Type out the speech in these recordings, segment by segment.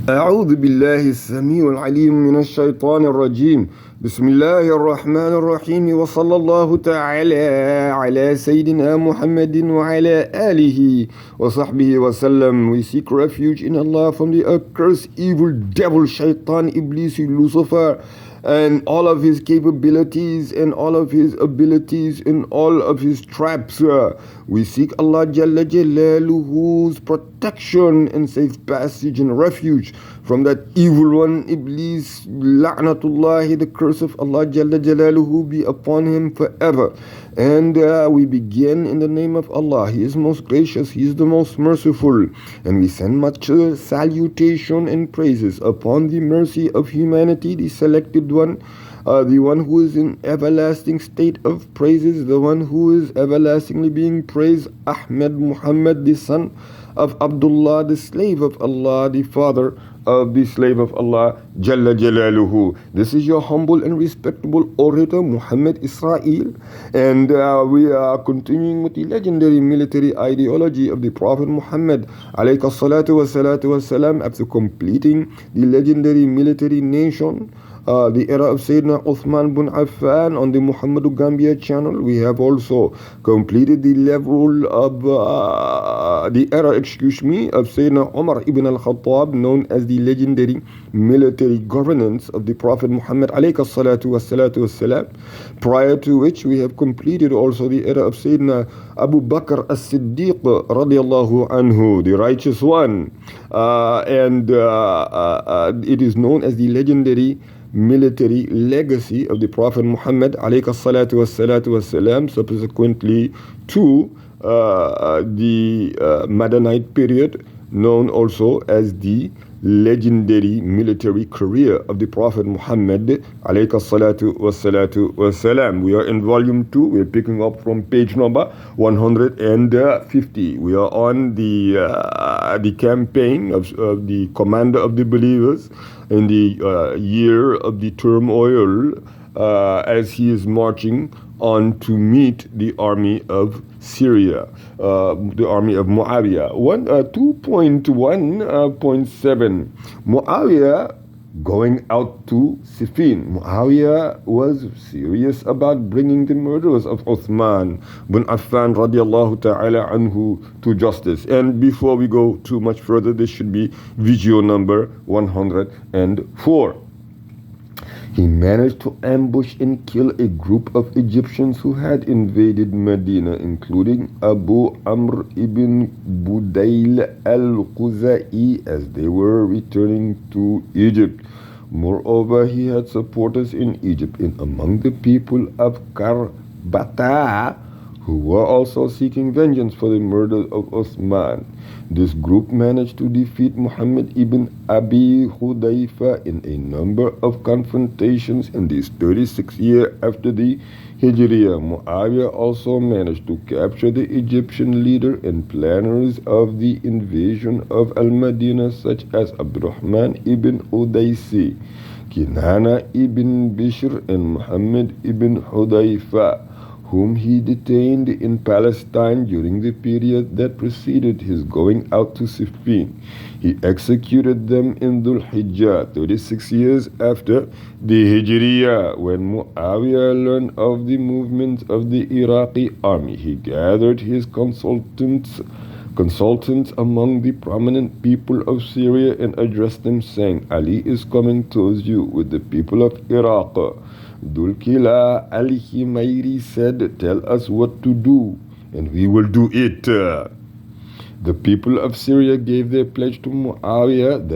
أعوذ بالله السميع العليم من الشيطان الرجيم بسم الله الرحمن الرحيم وصلى الله تعالى على سيدنا محمد وعلى آله وصحبه وسلم. We seek refuge in Allah from the accursed evil devil Shaitan Iblis Lucifer and all of his capabilities and all of his abilities and all of his traps. We seek Allah Jalla Jalaluhu's protection and safe passage and refuge from that evil one, Iblis, La'natullahi, the curse of Allah Jalla Jalaluhu be upon him forever. And we begin in the name of Allah. He is most gracious, He is the most merciful. And we send much salutation and praises upon the mercy of humanity, the selected one, the one who is in everlasting state of praises, the one who is everlastingly being praised, Ahmed Muhammad, the son of Abdullah, the slave of Allah, the father of the slave of Allah, Jalla Jalaluhu. This is your humble and respectable orator, Muhammad Israel, and we are continuing with the legendary military ideology of the Prophet Muhammad, Alayhi'Ssalam, after completing the legendary military nation, the era of Sayyidina Uthman bin Affan on the Muhammadu Gambia channel. We have also completed the level of the era, of Sayyidina Umar ibn al-Khattab, known as the legendary military governance of the Prophet Muhammad ﷺ, prior to which we have completed also the era of Sayyidina Abu Bakr as-Siddiq radiallahu anhu, the righteous one, and it is known as the legendary military legacy of the Prophet Muhammad ﷺ, subsequently to the Madanite period, known also as the legendary military career of the Prophet Muhammad ﷺ. We are in volume 2. We're picking up from page number 150. We are on the campaign of the commander of the believers in the year of the turmoil, as he is marching on to meet the army of Syria, the army of Muawiyah. 2.1.7, Muawiyah going out to Siffeen. Muawiyah was serious about bringing the murderers of Uthman bin Affan radiallahu ta'ala anhu to justice. And before we go too much further, this should be video number 104. He managed to ambush and kill a group of Egyptians who had invaded Medina, including Abu Amr ibn Budayl al-Khuzai, as they were returning to Egypt. Moreover, he had supporters in Egypt and among the people of Karbata, who were also seeking vengeance for the murder of Uthman. This group managed to defeat Muhammad ibn Abi Hudayfa in a number of confrontations in this 36th year after the Hijriya. Muawiyah also managed to capture the Egyptian leader and planners of the invasion of Al-Madinah, such as Abdurrahman ibn Udaysi, Kinana ibn Bishr, and Muhammad ibn Hudayfa, whom he detained in Palestine during the period that preceded his going out to Siffeen. He executed them in Dhul Hijjah, 36 years after the Hijriya. When Muawiyah learned of the movement of the Iraqi army, he gathered his consultants among the prominent people of Syria and addressed them, saying, Ali is coming towards you with the people of Iraq. Dulkila al-Himayri said, tell us what to do, and we will do it. The people of Syria gave their pledge to Muawiyah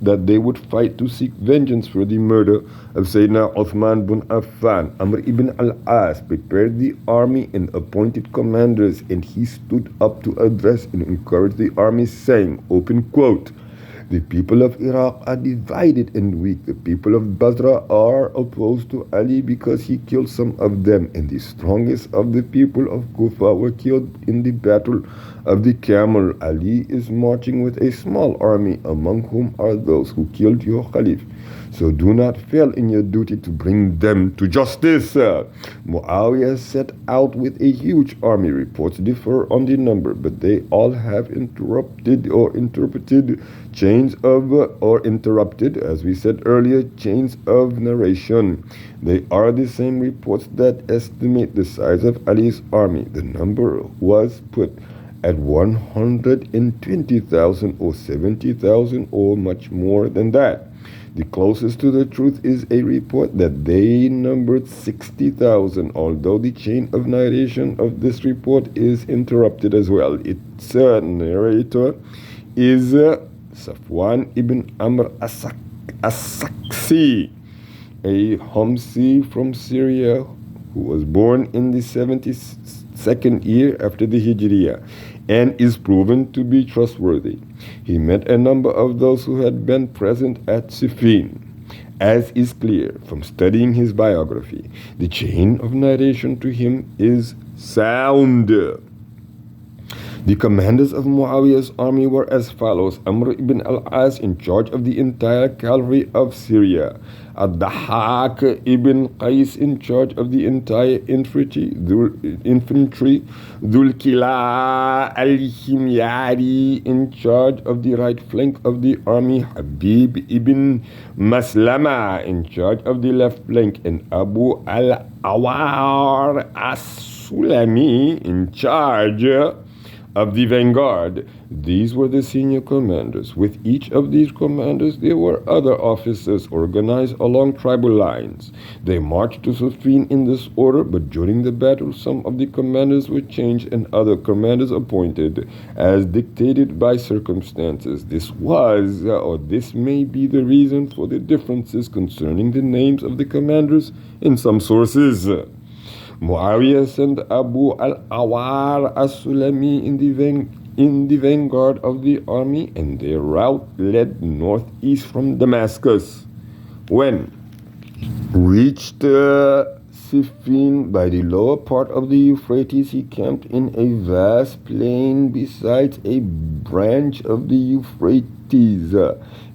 that they would fight to seek vengeance for the murder of Sayyidina Uthman bin Affan. Amr ibn al-As prepared the army and appointed commanders, and he stood up to address and encourage the army, saying, open quote, the people of Iraq are divided and weak. The people of Basra are opposed to Ali because he killed some of them, and the strongest of the people of Kufa were killed in the battle of the Camel. Ali is marching with a small army, among whom are those who killed your Khalif. So do not fail in your duty to bring them to justice. Muawiyah set out with a huge army. Reports differ on the number, but they all have interpreted change chains of or interrupted, as we said earlier, chains of narration. They are the same reports that estimate the size of Ali's army. The number was put at 120,000 or 70,000 or much more than that. The closest to the truth is a report that they numbered 60,000, although the chain of narration of this report is interrupted as well. Its narrator is Safwan ibn Amr as-Saksi, a Homsi from Syria who was born in the 72nd year after the Hijriya and is proven to be trustworthy. He met a number of those who had been present at Siffeen, as is clear from studying his biography. The chain of narration to him is sound. The commanders of Muawiyah's army were as follows: Amr ibn al-As in charge of the entire cavalry of Syria, Ad-Dahhak ibn Qais in charge of the entire infantry, Dhul-Kila al-Himyari in charge of the right flank of the army, Habib ibn Maslama in charge of the left flank, and Abu al-Awar as-Sulami in charge of the vanguard. These were the senior commanders. With each of these commanders there were other officers organized along tribal lines. They marched to Siffeen in this order, but during the battle some of the commanders were changed and other commanders appointed as dictated by circumstances. This may be the reason for the differences concerning the names of the commanders in some sources. Muawiyah sent Abu al-Awar as-Sulami in the vanguard of the army, and their route led northeast from Damascus. When reached Siffeen by the lower part of the Euphrates, he camped in a vast plain beside a branch of the Euphrates.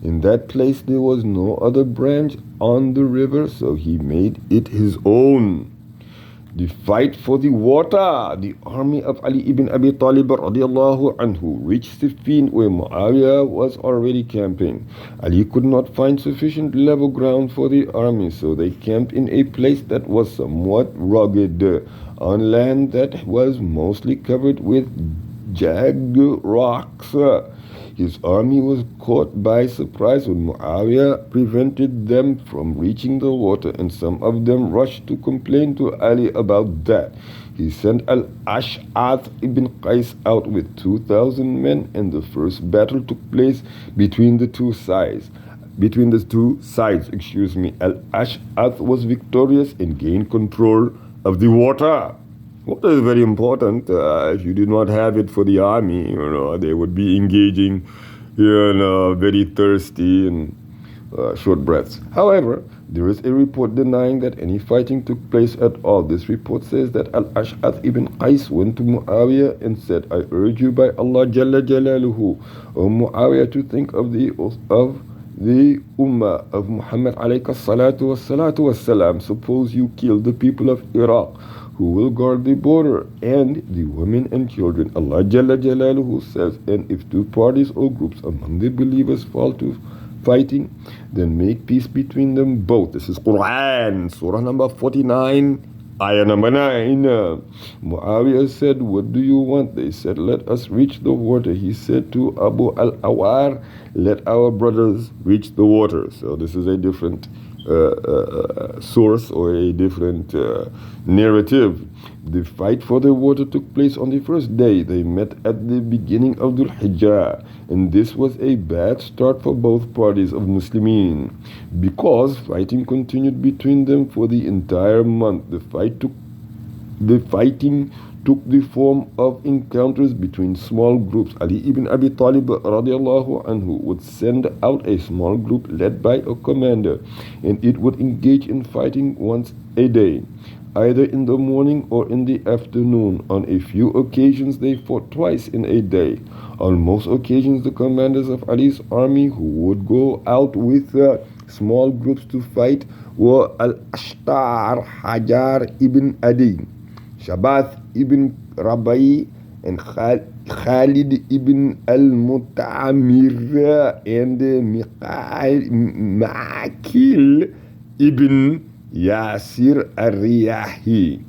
In that place there was no other branch on the river, so he made it his own. The fight for the water. The army of Ali ibn Abi Talib radiallahu anhu reached Siffeen where Muawiyah was already camping. Ali could not find sufficient level ground for the army, so they camped in a place that was somewhat rugged, on land that was mostly covered with jagged rocks. His army was caught by surprise when Muawiyah prevented them from reaching the water, and some of them rushed to complain to Ali about that. He sent Al-Ash'ath ibn Qais out with 2,000 men, and the first battle took place between the two sides. Al-Ash'ath was victorious and gained control of the water. Water is very important. If you did not have it for the army, they would be engaging, very thirsty and short breaths. However, there is a report denying that any fighting took place at all. This report says that Al-Ash'ath ibn Qais went to Muawiyah and said, I urge you by Allah Jalla Jalaluhu, O Muawiyah, to think of the Ummah of Muhammad alayhi salatu wassalam. Suppose you kill the people of Iraq, who will guard the border, and the women and children. Allah Jalla Jalaluhu says, and if two parties or groups among the believers fall to fighting, then make peace between them both. This is Quran, Surah number 49, ayah number 9. Muawiyah said, what do you want? They said, let us reach the water. He said to Abu al-Awar, let our brothers reach the water. So this is a different source or a different narrative. The fight for the water took place on the first day. They met at the beginning of Dhul Hijjah, and this was a bad start for both parties of Muslimin, because fighting continued between them for the entire month. The fighting took the form of encounters between small groups. Ali ibn Abi Talib radiallahu anhu would send out a small group led by a commander, and it would engage in fighting once a day, either in the morning or in the afternoon. On a few occasions they fought twice in a day. On most occasions the commanders of Ali's army who would go out with small groups to fight were Al-Ashtar Hajar ibn Adi, Shabath ibn Rabai, and Khalid ibn al-Muta'amir and Ma'akil ibn Yasir al-Riyahi.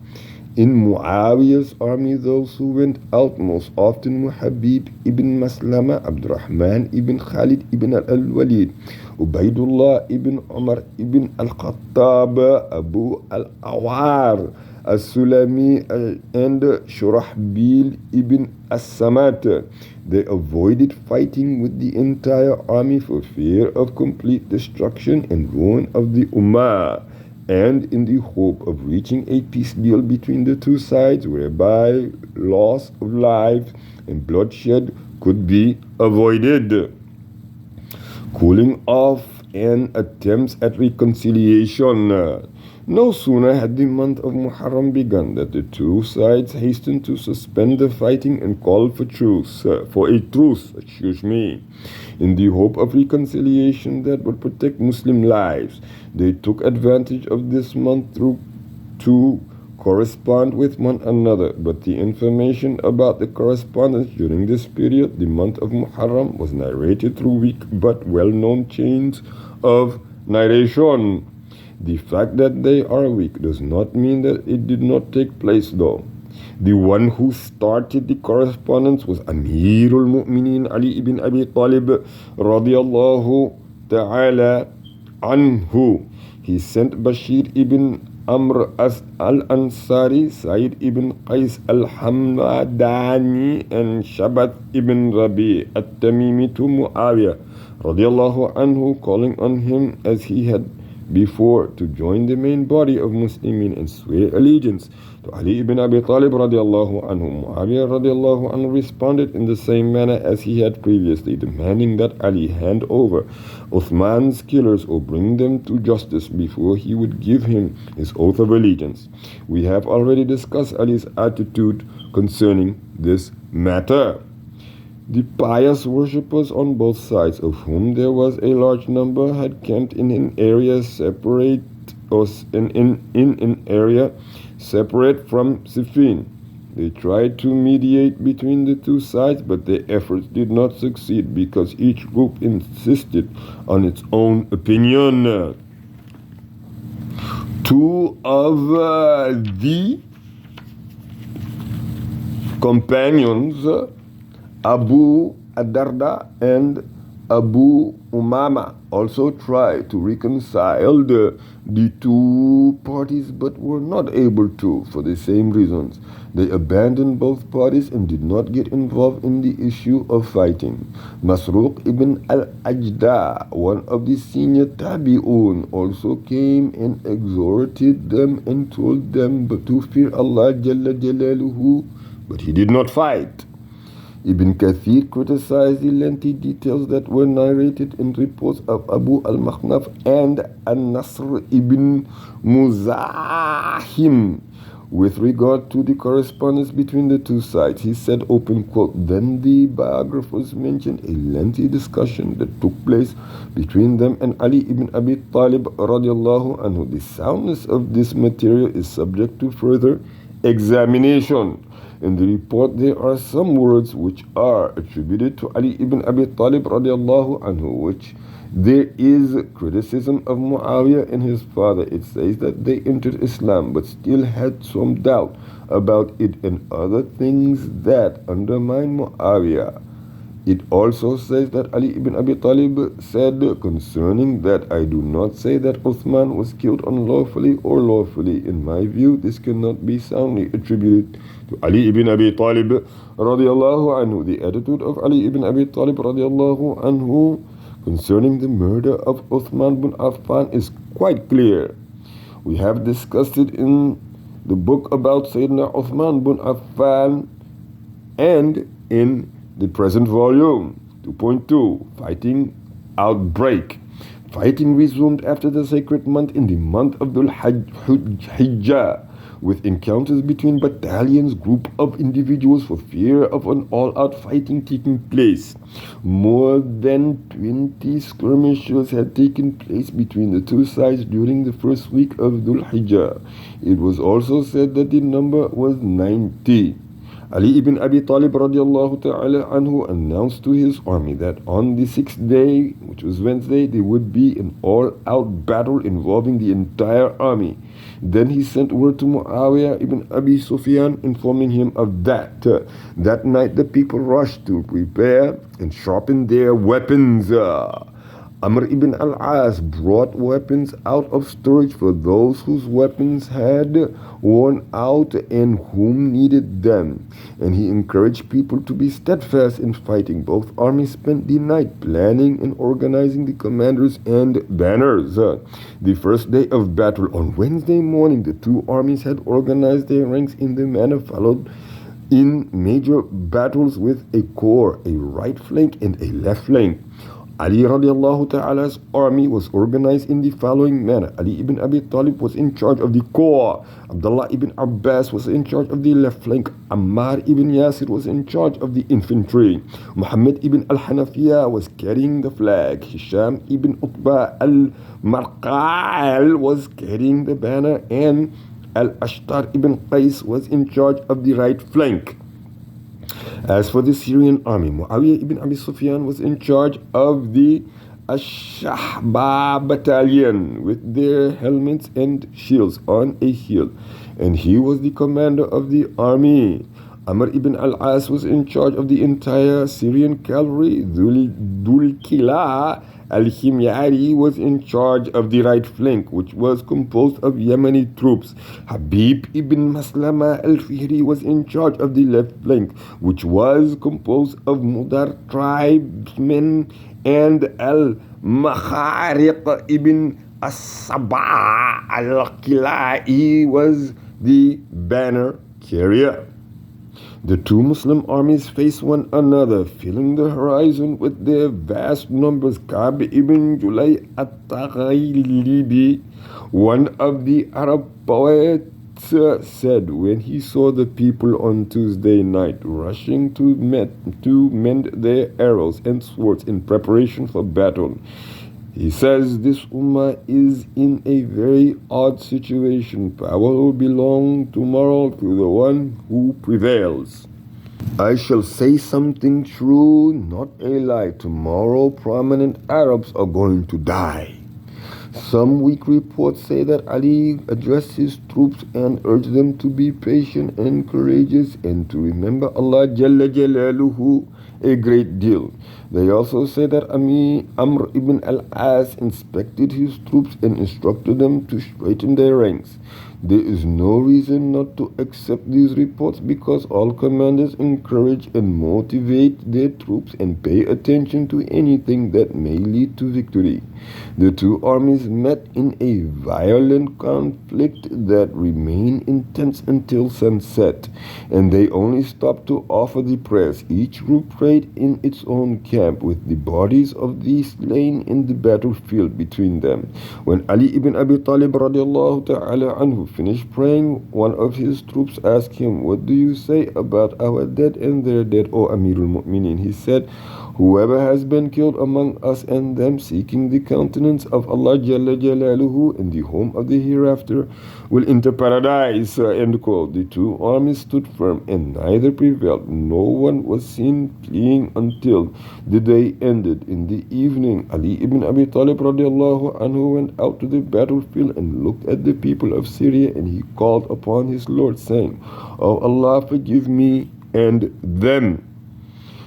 In Muawiyah's army, those who went out most often were Habib ibn Maslama, Abdurrahman ibn Khalid ibn al-Walid, Ubaidullah ibn Umar ibn al-Khattab, Abu al-Awar as-Sulami, and Shurahbil ibn as-Samat. They avoided fighting with the entire army for fear of complete destruction and ruin of the Ummah, and in the hope of reaching a peace deal between the two sides whereby loss of lives and bloodshed could be avoided. Cooling off and attempts at reconciliation. No sooner had the month of Muharram begun that the two sides hastened to suspend the fighting and called for a truce, in the hope of reconciliation that would protect Muslim lives. They took advantage of this month to correspond with one another, but the information about the correspondence during this period, the month of Muharram, was narrated through weak but well-known chains of narration. The fact that they are weak does not mean that it did not take place, though. The one who started the correspondence was Amirul Mu'minin Ali ibn Abi Talib radiyallahu ta'ala anhu. He sent Bashir ibn Amr al-Ansari, Sa'id ibn Qais al-Hamdani, and Shabat ibn Rabi at-Tamimi to Muawiyah radiyallahu anhu, calling on him as he had before to join the main body of Muslimin and swear allegiance to Ali ibn Abi Talib radiallahu anhu. Muawiyah radiallahu anhu responded in the same manner as he had previously, demanding that Ali hand over Uthman's killers or bring them to justice before he would give him his oath of allegiance. We have already discussed Ali's attitude concerning this matter. The pious worshippers on both sides, of whom there was a large number, had camped in an area separate from Siffeen. They tried to mediate between the two sides, but their efforts did not succeed because each group insisted on its own opinion. Two of the companions, Abu Adarda and Abu Umama, also tried to reconcile the two parties but were not able to for the same reasons. They abandoned both parties and did not get involved in the issue of fighting. Masruq ibn al-Ajda, one of the senior tabi'un, also came and exhorted them and told them to fear Allah Jalla Jalaluhu, but he did not fight. Ibn Kathir criticized the lengthy details that were narrated in reports of Abu al-Makhnaf and An-Nasr ibn Muzahim with regard to the correspondence between the two sides. He said, open quote, then the biographers mentioned a lengthy discussion that took place between them and Ali ibn Abi Talib radiallahu anhu. The soundness of this material is subject to further examination. In the report, there are some words which are attributed to Ali ibn Abi Talib radiallahu anhu, which there is criticism of Muawiyah and his father. It says that they entered Islam but still had some doubt about it and other things that undermine Muawiyah. It also says that Ali ibn Abi Talib said concerning that, I do not say that Uthman was killed unlawfully or lawfully. In my view, this cannot be soundly attributed to Ali ibn Abi Talib radiallahu anhu. The attitude of Ali ibn Abi Talib radiallahu anhu concerning the murder of Uthman bin Affan is quite clear. We have discussed it in the book about Sayyidina Uthman bin Affan and in the present volume. 2.2 Fighting Outbreak. Fighting resumed after the sacred month in the month of Dhul Hijjah, with encounters between battalions, group of individuals for fear of an all-out fighting taking place. More than 20 skirmishes had taken place between the two sides during the first week of Dhul Hijjah. It was also said that the number was 90. Ali ibn Abi Talib radiallahu ta'ala anhu announced to his army that on the 6th day, which was Wednesday, there would be an all-out battle involving the entire army. Then he sent word to Muawiyah ibn Abi Sufyan informing him of that. That night the people rushed to prepare and sharpen their weapons. Amr ibn al-As brought weapons out of storage for those whose weapons had worn out and whom needed them. And he encouraged people to be steadfast in fighting. Both armies spent the night planning and organizing the commanders and banners. The first day of battle on Wednesday morning, the two armies had organized their ranks in the manner followed in major battles with a corps, a right flank and a left flank. Ali radiallahu ta'ala's army was organized in the following manner. Ali ibn Abi Talib was in charge of the corps. Abdullah ibn Abbas was in charge of the left flank. Ammar ibn Yasir was in charge of the infantry. Muhammad ibn al-Hanafiya was carrying the flag. Hisham ibn Utbah al-Marqal was carrying the banner, and Al-Ashtar ibn Qais was in charge of the right flank. As for the Syrian army, Muawiyah ibn Abi Sufyan was in charge of the Ash-Shahba battalion with their helmets and shields on a hill, and he was the commander of the army. Amr ibn al-As was in charge of the entire Syrian cavalry. Dhul-Kila al-Himyari was in charge of the right flank, which was composed of Yemeni troops. Habib ibn Maslama al-Fihri was in charge of the left flank, which was composed of Mudar tribesmen, and al-Makhariq ibn as-Sabah al-Kilai was the banner carrier. The two Muslim armies faced one another, filling the horizon with their vast numbers. Ka'b ibn Julay at-Taghlibi, one of the Arab poets, said when he saw the people on Tuesday night rushing to mend their arrows and swords in preparation for battle, he says, this ummah is in a very odd situation. Power will belong tomorrow to the one who prevails. I shall say something true, not a lie. Tomorrow prominent Arabs are going to die. Some weak reports say that Ali addressed his troops and urged them to be patient and courageous and to remember Allah Jalla Jalaluhu a great deal. They also say that Amr ibn al-As inspected his troops and instructed them to straighten their ranks. There is no reason not to accept these reports because all commanders encourage and motivate their troops and pay attention to anything that may lead to victory. The two armies met in a violent conflict that remained intense until sunset, and they only stopped to offer the prayers. Each group prayed in its own camp with the bodies of the slain in the battlefield between them. When Ali ibn Abi Talib radiallahu ta'ala anhu finished praying, one of his troops asked him, "What do you say about our dead and their dead, O Amirul Mu'mineen?" He said, "Whoever has been killed among us and them seeking the countenance of Allah Jalla Jalaluhu in the home of the hereafter will enter paradise." End quote. The two armies stood firm and neither prevailed. No one was seen fleeing until the day ended. In the evening, Ali ibn Abi Talib radiallahu anhu went out to the battlefield and looked at the people of Syria, and he called upon his Lord, saying, "O Allah, forgive me and them."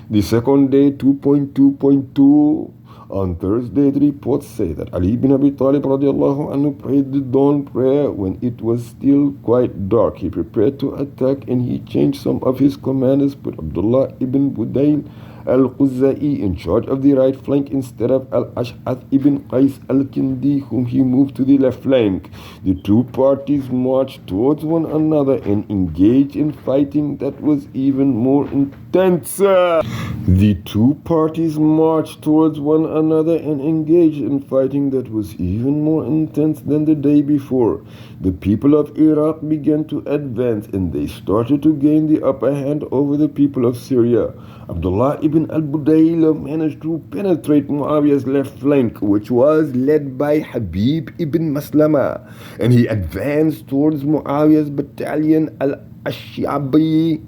The second day, 2.2.2. On Thursday, the reports say that Ali ibn Abi Talib radiallahu anhu prayed the dawn prayer when it was still quite dark. He prepared to attack and he changed some of his commanders, put Abdullah ibn Budayl al-Quza'i in charge of the right flank instead of Al-Ash'ath ibn Qais al-Kindi, whom he moved to the left flank. The two parties marched towards one another and engaged in fighting that was even more intense. The two parties marched towards one another and engaged in fighting that was even more intense than the day before. The people of Iraq began to advance and they started to gain the upper hand over the people of Syria. Abdullah ibn al-Budayl managed to penetrate Muawiyah's left flank, which was led by Habib ibn Maslama, and he advanced towards Muawiyah's battalion al-Ash'abi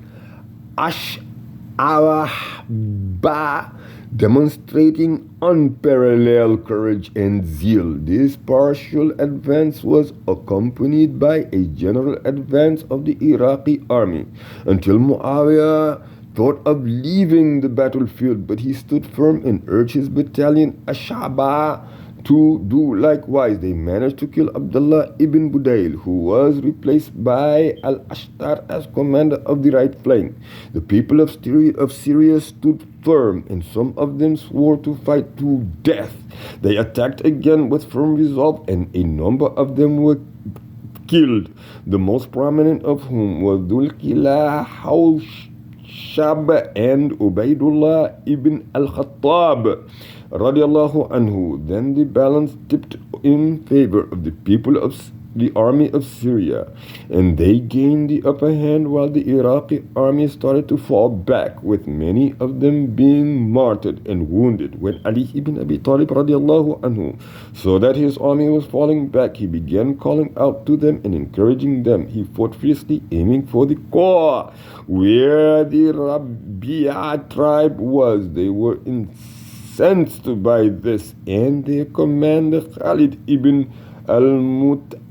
Ash'aba, demonstrating unparalleled courage and zeal. This partial advance was accompanied by a general advance of the Iraqi army until Muawiyah thought of leaving the battlefield, but he stood firm and urged his battalion Ash'aba to do likewise. They managed to kill Abdullah ibn Budayl, who was replaced by Al-Ashtar as commander of the right flank. The people of Syria stood firm, and some of them swore to fight to death. They attacked again with firm resolve, and a number of them were killed, the most prominent of whom was Dhul-Qila Shab and Ubaydullah ibn al-Khattab radiallahu anhu. Then the balance tipped in favor of the people of the army of Syria, and they gained the upper hand while the Iraqi army started to fall back, with many of them being martyred and wounded. When Ali ibn Abi Talib radiallahu anhu saw that his army was falling back, he began calling out to them and encouraging them. He fought fiercely, aiming for the core where the Rabia tribe was. They were incensed by this, and their commander Khalid ibn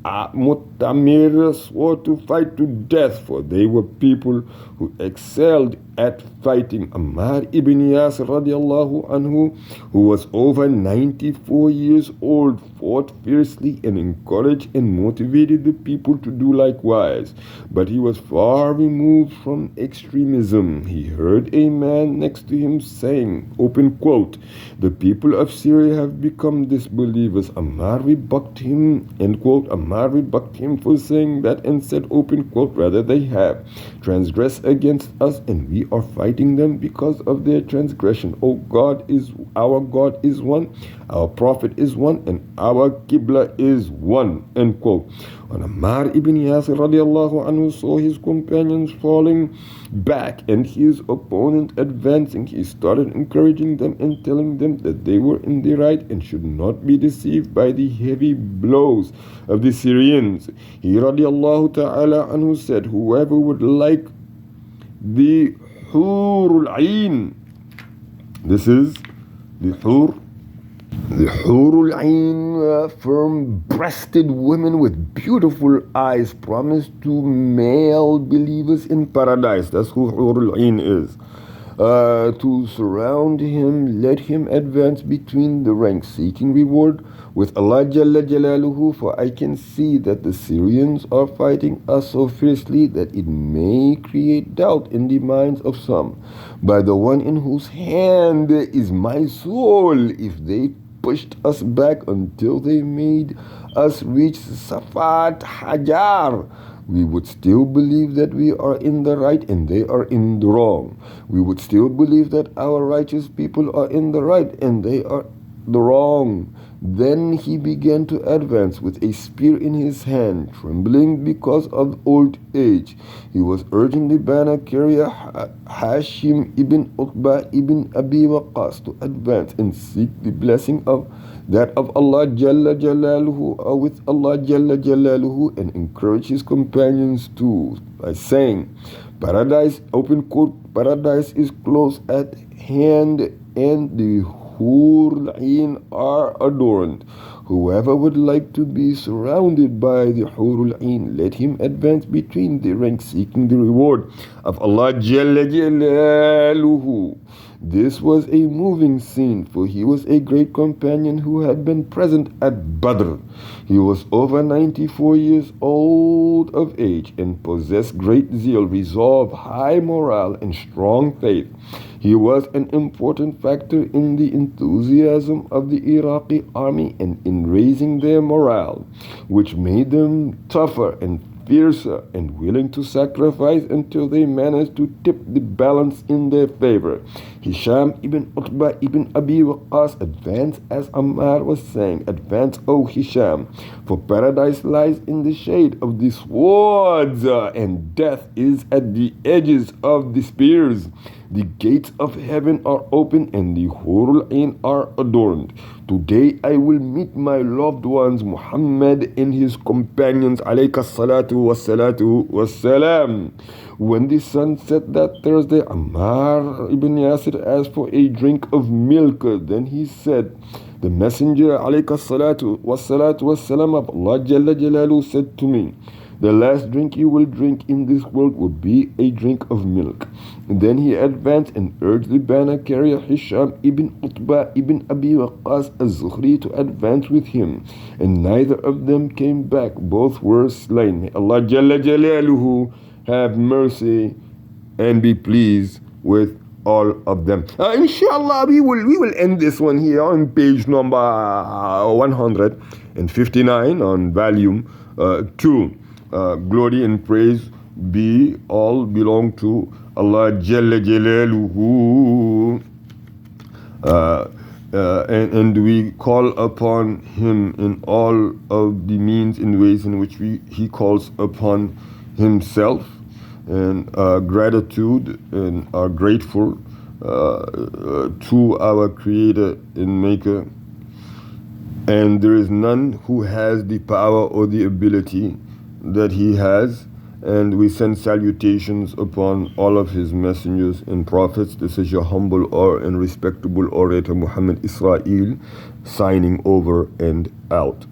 Al-Mu'tamir swore to fight to death, for they were people who excelled at fighting. Ammar ibn Yasir radiallahu anhu, who was over 94 years old, fought fiercely and encouraged and motivated the people to do likewise. But he was far removed from extremism. He heard a man next to him saying, open quote, "The people of Syria have become disbelievers." Ammar rebuked him, end quote. Ammar rebuked him for saying that and said, open quote, "Rather they have transgressed against us, and we are fighting them because of their transgression. Our God is one, our Prophet is one, and our Qibla is one," end quote. When Ammar ibn Yasir radiallahu anhu saw his companions falling back and his opponent advancing, he started encouraging them and telling them that they were in the right and should not be deceived by the heavy blows of the Syrians. He radiallahu ta'ala anhu said, "Whoever would like the Hurul Ain," this is the Hurul Ain, firm-breasted women with beautiful eyes promised to male believers in paradise. That's who Hurul Ain is. To surround him, let him advance between the ranks, seeking reward with Allah Jalla Jalaluhu, for I can see that the Syrians are fighting us so fiercely that it may create doubt in the minds of some. By the one in whose hand is my soul, if they pushed us back until they made us reach Safat Hajar, we would still believe that we are in the right and they are in the wrong. We would still believe that our righteous people are in the right and they are the wrong. Then he began to advance with a spear in his hand, trembling because of old age. He was urging the banner carrier Hashim ibn Uqba ibn Abi Waqqas to advance and seek the blessing of that of Allah Jalla Jalaluhu, with Allah Jalla Jalaluhu, and encourage his companions too by saying, "Paradise," open quote, "paradise is close at hand, and the Hurul Ain are adorned. Whoever would like to be surrounded by the Hurul Ain, let him advance between the ranks, seeking the reward of Allah Jalla Jalaluhu." This was a moving scene, for he was a great companion who had been present at Badr. He was over 94 years old of age and possessed great zeal, resolve, high morale, and strong faith. He was an important factor in the enthusiasm of the Iraqi army and in raising their morale, which made them tougher and fiercer and willing to sacrifice until they managed to tip the balance in their favor. Hisham ibn Utbah ibn Abi Waqqas advanced, as Ammar was saying, "Advance, O Hisham, for paradise lies in the shade of the swords, and death is at the edges of the spears. The gates of heaven are open and the Hurul Ain are adorned. Today I will meet my loved ones Muhammad and his companions alayhi salatu wassalatu wassalam. When the sun set that Thursday, Ammar ibn Yasir asked for a drink of milk. Then he said, the Messenger Wassalam of Allah Jalla Jalalu said to me, the last drink you will drink in this world will be a drink of milk. And then he advanced and urged the banner carrier Hisham ibn Utbah ibn Abi Waqqas al-Zuhri to advance with him. And neither of them came back. Both were slain. May Allah Jalla Jalaluhu have mercy and be pleased with all of them. Inshallah, we will end this one here on page number 159 on volume 2. Glory and praise belong to Allah Jalla Jalaluhu. And we call upon Him in all of the means and ways in which He calls upon Himself, and gratitude, and are grateful to our Creator and Maker. And there is none who has the power or the ability that He has. And we send salutations upon all of His messengers and prophets. This is your humble and respectable orator Muhammad Israel, signing over and out.